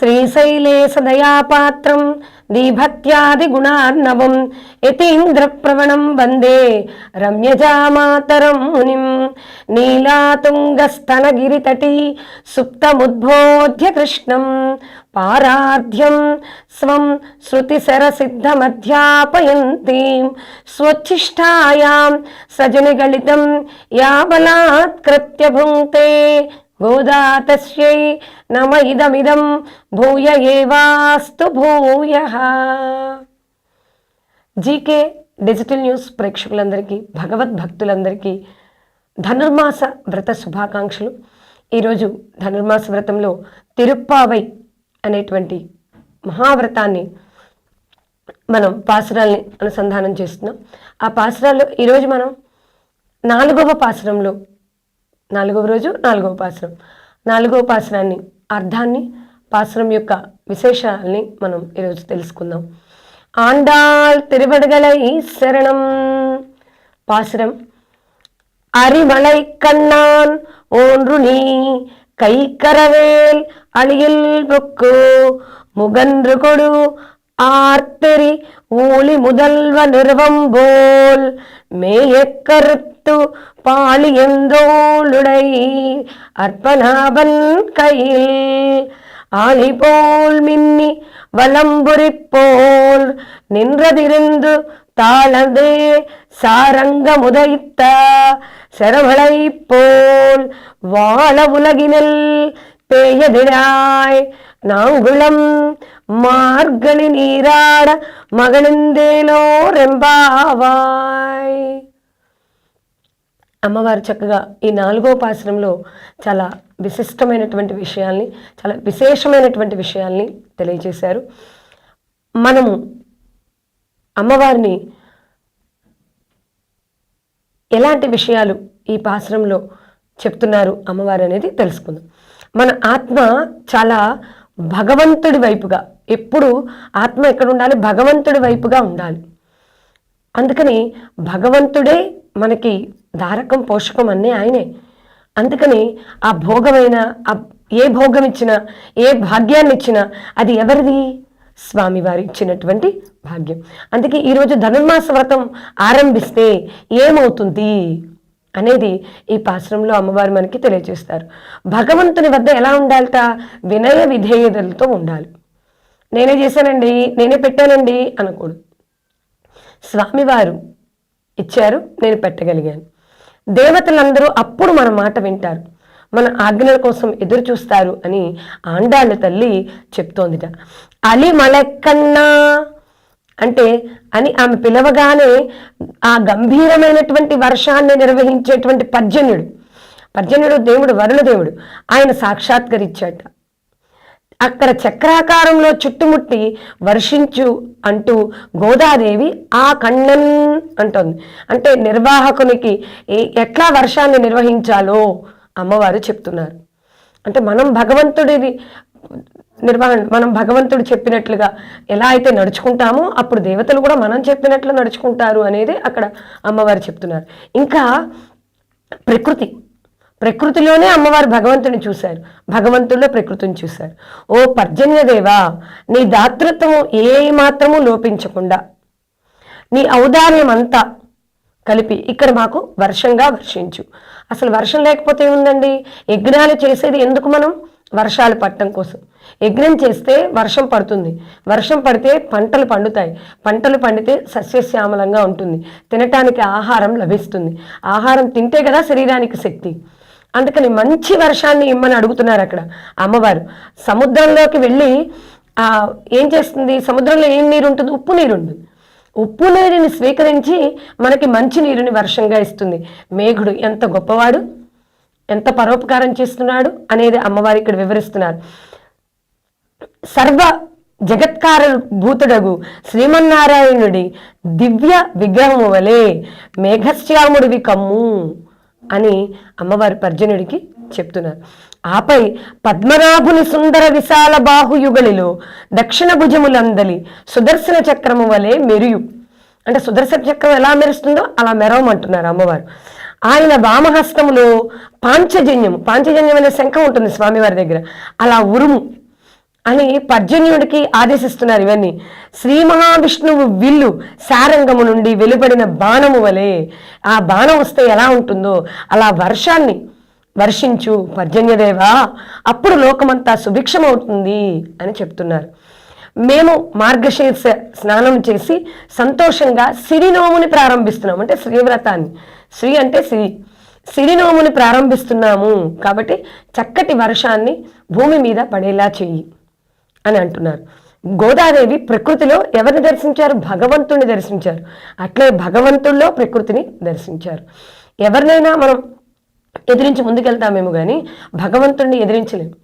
శ్రీశైలే సదయాపాత్రం దీభక్త్యాదిగుణార్ణవం యతీంద్రప్రవణం వందే రమ్యజామాతరం మునిం నీలాతుంగస్తనగిరితటీ సుప్తముద్బోధ్య కృష్ణం పారాధ్యం స్వం శృతిశరసిద్ధమధ్యాపయంతీం స్వచ్ఛిష్టాయాం సజనిగళితం యా బలాత్కృత్య భుంక్తే గోదా తస్యై నమ ఇదమిదం భూయ ఏవాస్తు భూయః. జీకే డిజిటల్ న్యూస్ ప్రేక్షకులందరికీ, భగవద్భక్తులందరికీ ధనుర్మాస వ్రత శుభాకాంక్షలు. ఈరోజు ధనుర్మాస వ్రతంలో తిరుప్పావై అనేటువంటి మహావ్రతాన్ని మనం పాసురాల్ని అనుసంధానం చేస్తున్నాం. ఆ పాసురాల్లో ఈరోజు మనం 4వ పాసురంలో 4వ రోజు 4వ పాసురం, 4వ పాసురాన్ని అర్థాన్ని, పాసురం యొక్క విశేషాలని మనం ఈరోజు తెలుసుకుందాం. ఆండాల్ తిరువడుగలై శరణం. పాసురం: అరిమలై కన్నాన్ ఓన్రుని கைக்கரவேல் அழியில் புக்கு முகன்று கொடு ஆர்த்தெரி ஊழி முதல்வ நிறுவம்போல் மேயக்கருத்து பாலி எந்தோளுடை அற்பனாபன் கையில் ஆலி போல் மின்னி வலம்புரிப்போல் நின்றதிருந்து தாளதே சாரங்க முதைத்த செரவளை போல் வாழ உலகினில் பேயதிடாய் நாங்குளம் మార్గళి నీరాడ మగనిందేలో రెంబావాయ్. అమ్మవారు చక్కగా ఈ 4వ పాసురంలో చాలా విశిష్టమైనటువంటి విషయాల్ని, చాలా విశేషమైనటువంటి విషయాల్ని తెలియజేశారు. మనము అమ్మవారిని ఎలాంటి విషయాలు ఈ పాసురంలో చెప్తున్నారు అమ్మవారు అనేది తెలుసుకుందాం. మన ఆత్మ చాలా భగవంతుడి వైపుగా, ఎప్పుడు ఆత్మ ఎక్కడ ఉండాలి? భగవంతుడి వైపుగా ఉండాలి. అందుకని భగవంతుడే మనకి ధారకం పోషకం అన్నీ ఆయనే. అందుకని ఆ భోగమైన, ఏ భోగం ఇచ్చినా, ఏ భాగ్యాన్ని ఇచ్చినా అది ఎవరిది? స్వామివారి ఇచ్చినటువంటి భాగ్యం. అందుకే ఈరోజు ధనుర్మాస వ్రతం ఆరంభిస్తే ఏమవుతుంది అనేది ఈ పాసురంలో అమ్మవారు మనకి తెలియజేస్తారు. భగవంతుని వద్ద ఎలా ఉండాలట? వినయ విధేయతలతో ఉండాలి. నేనే చేశానండి, నేనే పెట్టానండి అనకూడదు. స్వామివారు ఇచ్చారు, నేను పెట్టగలిగాను. దేవతలందరూ అప్పుడు మన మాట వింటారు, మన ఆజ్ఞల కోసం ఎదురు చూస్తారు అని ఆండాళ్ళ తల్లి చెప్తోందిట. అలి మలెక్కన్నా అంటే అని ఆమె పిలవగానే ఆ గంభీరమైనటువంటి వర్షాన్ని నిర్వహించేటువంటి పర్జన్యుడు దేవుడు, వరుణ దేవుడు, ఆయన సాక్షాత్కరించాట. అక్కడ చక్రాకారంలో చుట్టుముట్టి వర్షించు అంటూ గోదాదేవి ఆ కన్నన్ అంటోంది. అంటే నిర్వాహకునికి ఎట్లా వర్షాన్ని నిర్వహించాలో అమ్మవారు చెప్తున్నారు. అంటే మనం భగవంతుడిని మనం భగవంతుడు చెప్పినట్లుగా ఎలా అయితే నడుచుకుంటామో అప్పుడు దేవతలు కూడా మనం చెప్పినట్లు నడుచుకుంటారు అనేది అక్కడ అమ్మవారు చెప్తున్నారు. ఇంకా ప్రకృతిలోనే అమ్మవారు భగవంతుని చూశారు, భగవంతుడిలో ప్రకృతిని చూశారు. ఓ పర్జన్యదేవా, నీ దాతృత్వము ఏ మాత్రము లోపించకుండా నీ ఔదార్యం అంతా కలిపి ఇక్కడ మాకు వర్షంగా వర్షించు. అసలు వర్షం లేకపోతే ఏముందండి? యజ్ఞాలు చేసేది ఎందుకు? మనం వర్షాలు పట్టడం కోసం. యజ్ఞం చేస్తే వర్షం పడుతుంది, వర్షం పడితే పంటలు పండుతాయి, పంటలు పండితే సస్యశ్యామలంగా ఉంటుంది, తినటానికి ఆహారం లభిస్తుంది. ఆహారం తింటే కదా శరీరానికి శక్తి. అందుకని మంచి వర్షాన్ని ఇమ్మని అడుగుతున్నారు అక్కడ అమ్మవారు. సముద్రంలోకి వెళ్ళి ఏం చేస్తుంది? సముద్రంలో ఏం నీరు ఉంటుంది? ఉప్పు నీరు ఉంటుంది. ఉప్పు నీరుని స్వీకరించి మనకి మంచి నీరుని వర్షంగా ఇస్తుంది. మేఘుడు ఎంత గొప్పవాడు, ఎంత పరోపకారం చేస్తున్నాడు అనేది అమ్మవారు ఇక్కడ వివరిస్తున్నారు. సర్వ జగత్కార భూతుడగు శ్రీమన్నారాయణుడి దివ్య విగ్రహము వలె మేఘశ్యాముడివి కమ్ము అని అమ్మవారి పర్జనుడికి చెప్తున్నారు. ఆపై పద్మనాభుని సుందర విశాల బాహుయుగలిలో దక్షిణ భుజములందలి సుదర్శన చక్రము వలె మెరియు. అంటే సుదర్శన చక్రం ఎలా మెరుస్తుందో అలా మెరవమంటున్నారు అమ్మవారు. ఆయన వామహస్తములో పాంచజన్యం అనే శంఖం ఉంటుంది స్వామివారి దగ్గర, అలా ఉరుము అని పర్జన్యుడికి ఆదేశిస్తున్నారు. ఇవన్నీ శ్రీ మహావిష్ణువు విల్లు సారంగము నుండి వెలువడిన బాణము వలె, ఆ బాణం వస్తే ఎలా ఉంటుందో అలా వర్షాన్ని వర్షించు పర్జన్యదేవా, అప్పుడు లోకమంతా సుభిక్షమవుతుంది అని చెప్తున్నారు. మేము మార్గశీర్ష స్నానం చేసి సంతోషంగా సిరినోముని ప్రారంభిస్తున్నాం, అంటే శ్రీవ్రతాన్ని. శ్రీ అంటే సిరినోముని ప్రారంభిస్తున్నాము కాబట్టి చక్కటి వర్షాన్ని భూమి మీద పడేలా చెయ్యి అని అంటున్నారు. గోదాదేవి ప్రకృతిలో ఎవరిని దర్శించారు? భగవంతుడిని దర్శించారు. అట్లే భగవంతుల్లో ప్రకృతిని దర్శించారు. ఎవరినైనా మనం ఎదిరించి ముందుకెళ్తామేమో కానీ భగవంతుడిని ఎదిరించలేము,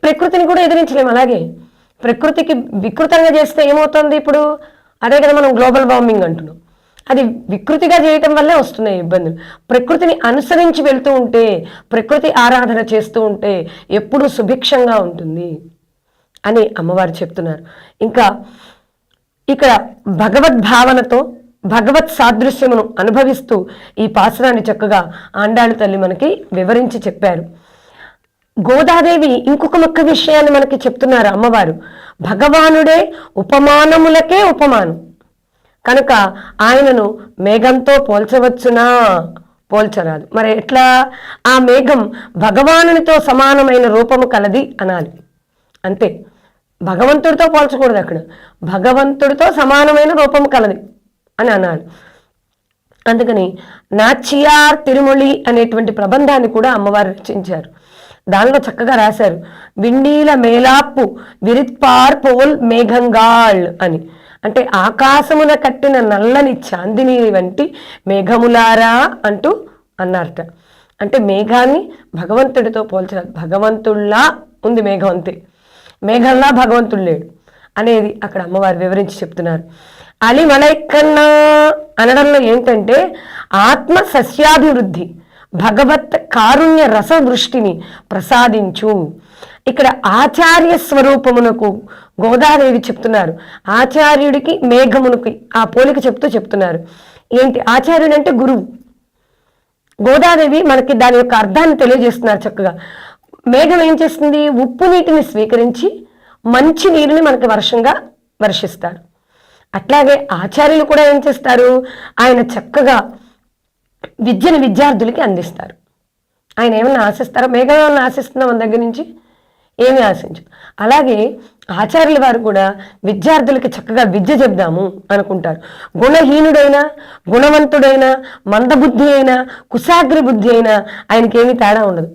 ప్రకృతిని కూడా ఎదిరించలేము. అలాగే ప్రకృతికి వికృతంగా చేస్తే ఏమవుతుంది? ఇప్పుడు అదే కదా మనం గ్లోబల్ వార్మింగ్ అంటున్నాం. అది వికృతిగా చేయటం వల్లే వస్తున్నాయి ఇబ్బందులు. ప్రకృతిని అనుసరించి వెళ్తూ ఉంటే, ప్రకృతి ఆరాధన చేస్తూ ఉంటే ఎప్పుడూ సుభిక్షంగా ఉంటుంది అని అమ్మవారు చెప్తున్నారు. ఇంకా ఇక్కడ భగవద్భావనతో భగవత్ సాదృశ్యమును అనుభవిస్తూ ఈ పాసురాన్ని చక్కగా ఆండాళ్ళ తల్లి మనకి వివరించి చెప్పారు. గోదాదేవి ఇంకొక ముఖ్య విషయాన్ని మనకి చెప్తున్నారు అమ్మవారు. భగవానుడే ఉపమానములకే ఉపమానం కనుక ఆయనను మేఘంతో పోల్చవచ్చునా? పోల్చరాదు. మరి ఎట్లా? ఆ మేఘం భగవానునితో సమానమైన రూపము కలది అనాలి, అంతే. భగవంతుడితో పోల్చకూడదు, అక్కడ భగవంతుడితో సమానమైన రూపము కలది అని అనాలి. అందుకని నాచియార్ తిరుమొళి అనేటువంటి ప్రబంధాన్ని కూడా అమ్మవారు రచించారు. దానిలో చక్కగా రాశారు, విండీల మేలాప్పు విరిత్పార్ పోల్ మేఘంగాళ్ అని. అంటే ఆకాశమున కట్టిన నల్లని చాందిని వంటి మేఘములారా అంటూ అన్నారట. అంటే మేఘాన్ని భగవంతుడితో పోల్చారు. భగవంతుల్లా ఉంది మేఘం, అంతే. మేఘంలా భగవంతుడు లేడు అనేది అక్కడ అమ్మవారు వివరించి చెప్తున్నారు. అలిమలైకన్నా అనడంలో ఏంటంటే ఆత్మ సస్యాభివృద్ధి, భగవత్ కారుణ్య రస దృష్టిని ప్రసాదించు. ఇక్కడ ఆచార్య స్వరూపమునకు గోదాదేవి చెప్తున్నారు. ఆచార్యుడికి మేఘమునికి ఆ పోలిక చెప్తున్నారు. ఏంటి? ఆచార్యుడు అంటే గురువు. గోదాదేవి మనకి దాని యొక్క అర్థాన్ని తెలియజేస్తున్నారు చక్కగా. మేఘం ఏం చేస్తుంది? ఉప్పు నీటిని స్వీకరించి మంచి నీరుని మనకి వర్షంగా వర్షిస్తారు. అట్లాగే ఆచార్యులు కూడా ఏం చేస్తారు? ఆయన చక్కగా విద్యను విద్యార్థులకి అందిస్తారు. ఆయన ఏమన్నా ఆశిస్తారో? మేఘం ఏమన్నా ఆశిస్తుందా మన దగ్గర నుంచి? ఏమీ ఆశించు. అలాగే ఆచార్యుల వారు కూడా విద్యార్థులకి చక్కగా విద్య చెప్దాము అనుకుంటారు. గుణహీనుడైనా గుణవంతుడైనా మందబుద్ధి అయినా కుశాగ్ర బుద్ధి అయినా ఆయనకేమీ తేడా ఉండదు.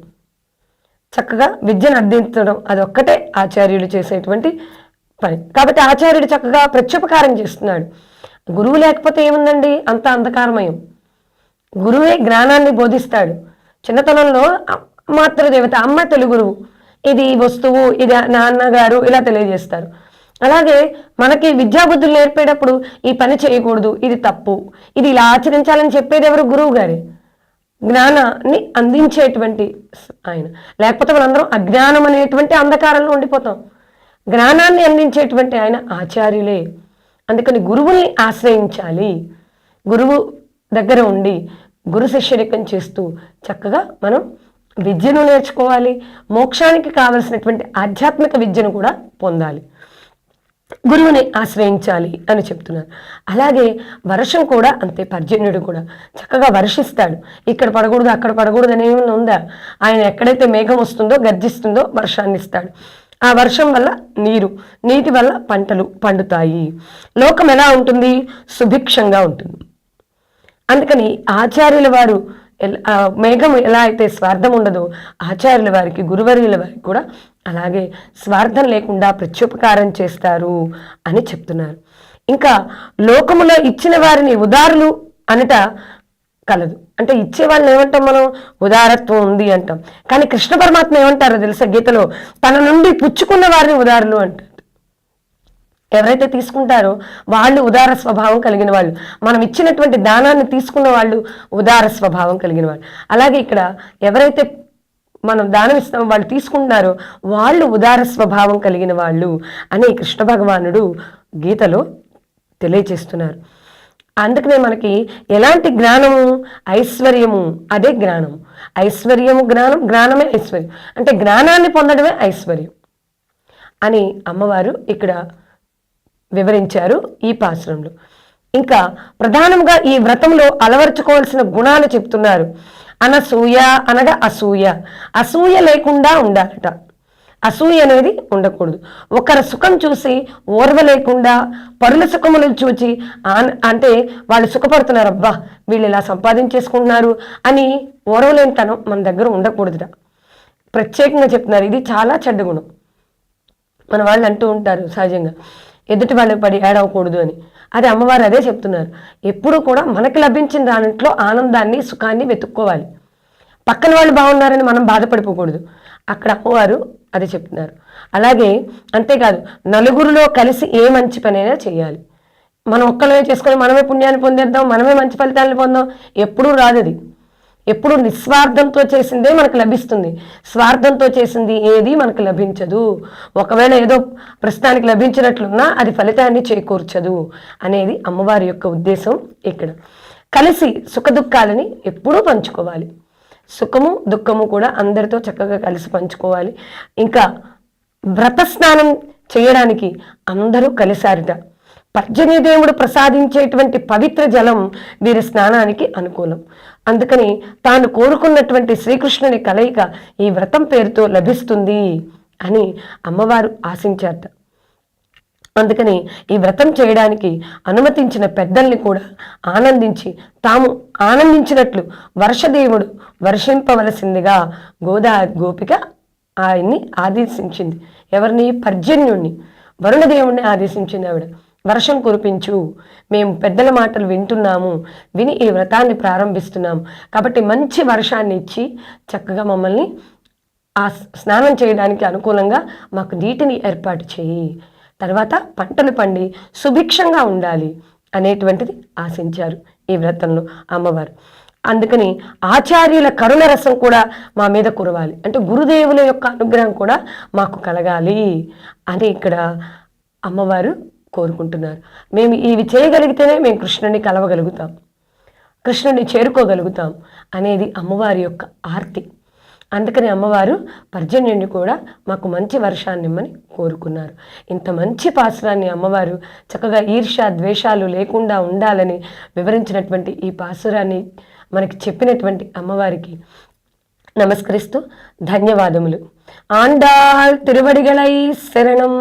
చక్కగా విద్యను అందించడం అదొక్కటే ఆచార్యులు చేసేటువంటి పని. కాబట్టి ఆచార్యుడు చక్కగా ప్రత్యుపకారం చేస్తున్నాడు. గురువు లేకపోతే ఏముందండి? అంత అంధకారమయం. గురువే జ్ఞానాన్ని బోధిస్తాడు. చిన్నతనంలో మాతృదేవత అమ్మ తొలి గురువు, ఇది వస్తువు, ఇది నాన్నగారు, ఇలా తెలియజేస్తారు. అలాగే మనకి విద్యాబుద్ధులు నేర్పేటప్పుడు ఈ పని చేయకూడదు, ఇది తప్పు, ఇది ఇలా ఆచరించాలని చెప్పేది ఎవరు? గురువు గారే. జ్ఞానాన్ని అందించేటువంటి ఆయన. లేకపోతే మనందరం అజ్ఞానం అనేటువంటి అంధకారంలో ఉండిపోతాం. జ్ఞానాన్ని అందించేటువంటి ఆయన ఆచార్యులే. అందుకని గురువుల్ని ఆశ్రయించాలి. గురువు దగ్గర ఉండి గురు శిష్యరికం చేస్తూ చక్కగా మనం విద్యను నేర్చుకోవాలి. మోక్షానికి కావలసినటువంటి ఆధ్యాత్మిక విద్యను కూడా పొందాలి. గురువుని ఆశ్రయించాలి అని చెప్తున్నారు. అలాగే వర్షం కూడా అంతే. పర్జన్యుడు కూడా చక్కగా వర్షిస్తాడు. ఇక్కడ పడకూడదు అక్కడ పడకూడదు అని ఏమన్నా ఉందా? ఆయన ఎక్కడైతే మేఘం వస్తుందో గర్జిస్తుందో వర్షాన్ని ఇస్తాడు. ఆ వర్షం వల్ల నీటి వల్ల పంటలు పండుతాయి. లోకం ఎలా ఉంటుంది? సుభిక్షంగా ఉంటుంది. అందుకని ఆచార్యుల వారు మేఘం ఎలా అయితే స్వార్థం ఉండదో ఆచార్యుల వారికి గురువర్యుల వారికి కూడా అలాగే స్వార్థం లేకుండా ప్రత్యుపకారం చేస్తారు అని చెప్తున్నారు. ఇంకా లోకములో ఇచ్చిన వారిని ఉదారులు అనట కలదు. అంటే ఇచ్చే వాళ్ళని ఏమంటాం మనం? ఉదారత్వం ఉంది అంటాం. కానీ కృష్ణ పరమాత్మ ఏమంటారో తెలుసా గీతలో? తన నుండి పుచ్చుకున్న వారిని ఉదారులు అంటారు. ఎవరైతే తీసుకుంటారో వాళ్ళు ఉదార స్వభావం కలిగిన వాళ్ళు. మనం ఇచ్చినటువంటి దానాన్ని తీసుకున్న వాళ్ళు ఉదార స్వభావం కలిగిన వాళ్ళు. అలాగే ఇక్కడ ఎవరైతే మనం దానం ఇస్తామో వాళ్ళు తీసుకుంటున్నారో వాళ్ళు ఉదార స్వభావం కలిగిన వాళ్ళు అని కృష్ణ భగవానుడు గీతలో తెలియచేస్తున్నారు. అందుకనే మనకి ఎలాంటి జ్ఞానము? ఐశ్వర్యము. అదే జ్ఞానము. ఐశ్వర్యము జ్ఞానం, జ్ఞానమే ఐశ్వర్యం. అంటే జ్ఞానాన్ని పొందడమే ఐశ్వర్యం. అని అమ్మవారు ఇక్కడ వివరించారు ఈ పాశ్రంలో. ఇంకా ప్రధానంగా ఈ వ్రతంలో అలవర్చుకోవాల్సిన గుణాలు చెప్తున్నారు. అనసూయ అనగా అసూయ, అసూయ లేకుండా ఉండాలట. అసూయ అనేది ఉండకూడదు. ఒకరి సుఖం చూసి ఓర్వ లేకుండా పరుల సుఖములు చూచి అంటే వాళ్ళు సుఖపడుతున్నారు, అబ్బా వీళ్ళు ఇలా సంపాదించేసుకుంటున్నారు అని ఓర్వలేనితనం మన దగ్గర ఉండకూడదుట. ప్రత్యేకంగా చెప్తున్నారు, ఇది చాలా చెడ్డ గుణం. మన వాళ్ళు అంటూ ఉంటారు సహజంగా, ఎదుటి వాళ్ళకి పడి ఏడవకూడదు అని. అది అమ్మవారు అదే చెప్తున్నారు. ఎప్పుడూ కూడా మనకు లభించిన దాంట్లో ఆనందాన్ని సుఖాన్ని వెతుక్కోవాలి. పక్కన వాళ్ళు బాగున్నారని మనం బాధపడిపోకూడదు. అక్కడ అమ్మవారు అది చెప్తున్నారు. అలాగే అంతేకాదు, నలుగురిలో కలిసి ఏ మంచి పనైనా చేయాలి. మనం ఒక్కళ్ళమే చేసుకొని మనమే పుణ్యాన్ని పొందేద్దాం, మనమే మంచి ఫలితాలను పొందాం, ఎప్పుడూ రాదు. అది ఎప్పుడు నిస్వార్థంతో చేసిందే మనకు లభిస్తుంది. స్వార్థంతో చేసింది ఏది మనకు లభించదు. ఒకవేళ ఏదో ప్రస్తుతానికి లభించినట్లున్నా అది ఫలితాన్ని చేకూర్చదు అనేది అమ్మవారి యొక్క ఉద్దేశం. ఇక్కడ కలిసి సుఖ దుఃఖాలని ఎప్పుడూ పంచుకోవాలి. సుఖము దుఃఖము కూడా అందరితో చక్కగా కలిసి పంచుకోవాలి. ఇంకా వ్రత స్నానం చేయడానికి అందరూ కలిసారిట. పర్జన్యదేవుడు ప్రసాదించేటువంటి పవిత్ర జలం వీరి స్నానానికి అనుకూలం. అందుకని తాను కోరుకున్నటువంటి శ్రీకృష్ణుని కలయిక ఈ వ్రతం పేరుతో లభిస్తుంది అని అమ్మవారు ఆశించారట. అందుకని ఈ వ్రతం చేయడానికి అనుమతించిన పెద్దల్ని కూడా ఆనందించి తాము ఆనందించినట్లు వర్షదేవుడు వర్షింపవలసిందిగా గోపిక ఆయన్ని ఆదేశించింది. ఎవరిని? పర్జన్యుణ్ణి, వరుణదేవుణ్ణి ఆదేశించింది ఆవిడ. వర్షం కురిపించు, మేము పెద్దల మాటలు వింటున్నాము, విని ఈ వ్రతాన్ని ప్రారంభిస్తున్నాము, కాబట్టి మంచి వర్షాన్ని ఇచ్చి చక్కగా మమ్మల్ని ఆ స్నానం చేయడానికి అనుకూలంగా మాకు నీటిని ఏర్పాటు చేయి, తర్వాత పంటలు పండి సుభిక్షంగా ఉండాలి అనేటువంటిది ఆశించారు ఈ వ్రతంలో అమ్మవారు. అందుకని ఆచార్యుల కరుణ రసం కూడా మా మీద కురవాలి, అంటే గురుదేవుల యొక్క అనుగ్రహం కూడా మాకు కలగాలి అని ఇక్కడ అమ్మవారు కోరుకుంటున్నారు. మేము ఇవి చేయగలిగితేనే మేము కృష్ణుని కలవగలుగుతాం, కృష్ణుని చేరుకోగలుగుతాం అనేది అమ్మవారి యొక్క ఆర్తి. అందుకని అమ్మవారు పర్జన్యుడిని కూడా మాకు మంచి వర్షాన్ని ఇమ్మని కోరుకున్నారు. ఇంత మంచి పాసురాన్ని అమ్మవారు చక్కగా ఈర్ష్య ద్వేషాలు లేకుండా ఉండాలని వివరించినటువంటి ఈ పాసురాన్ని మనకి చెప్పినటువంటి అమ్మవారికి నమస్కరిస్తూ ధన్యవాదములు. ఆండాళ్ తిరువడిగలై శరణం.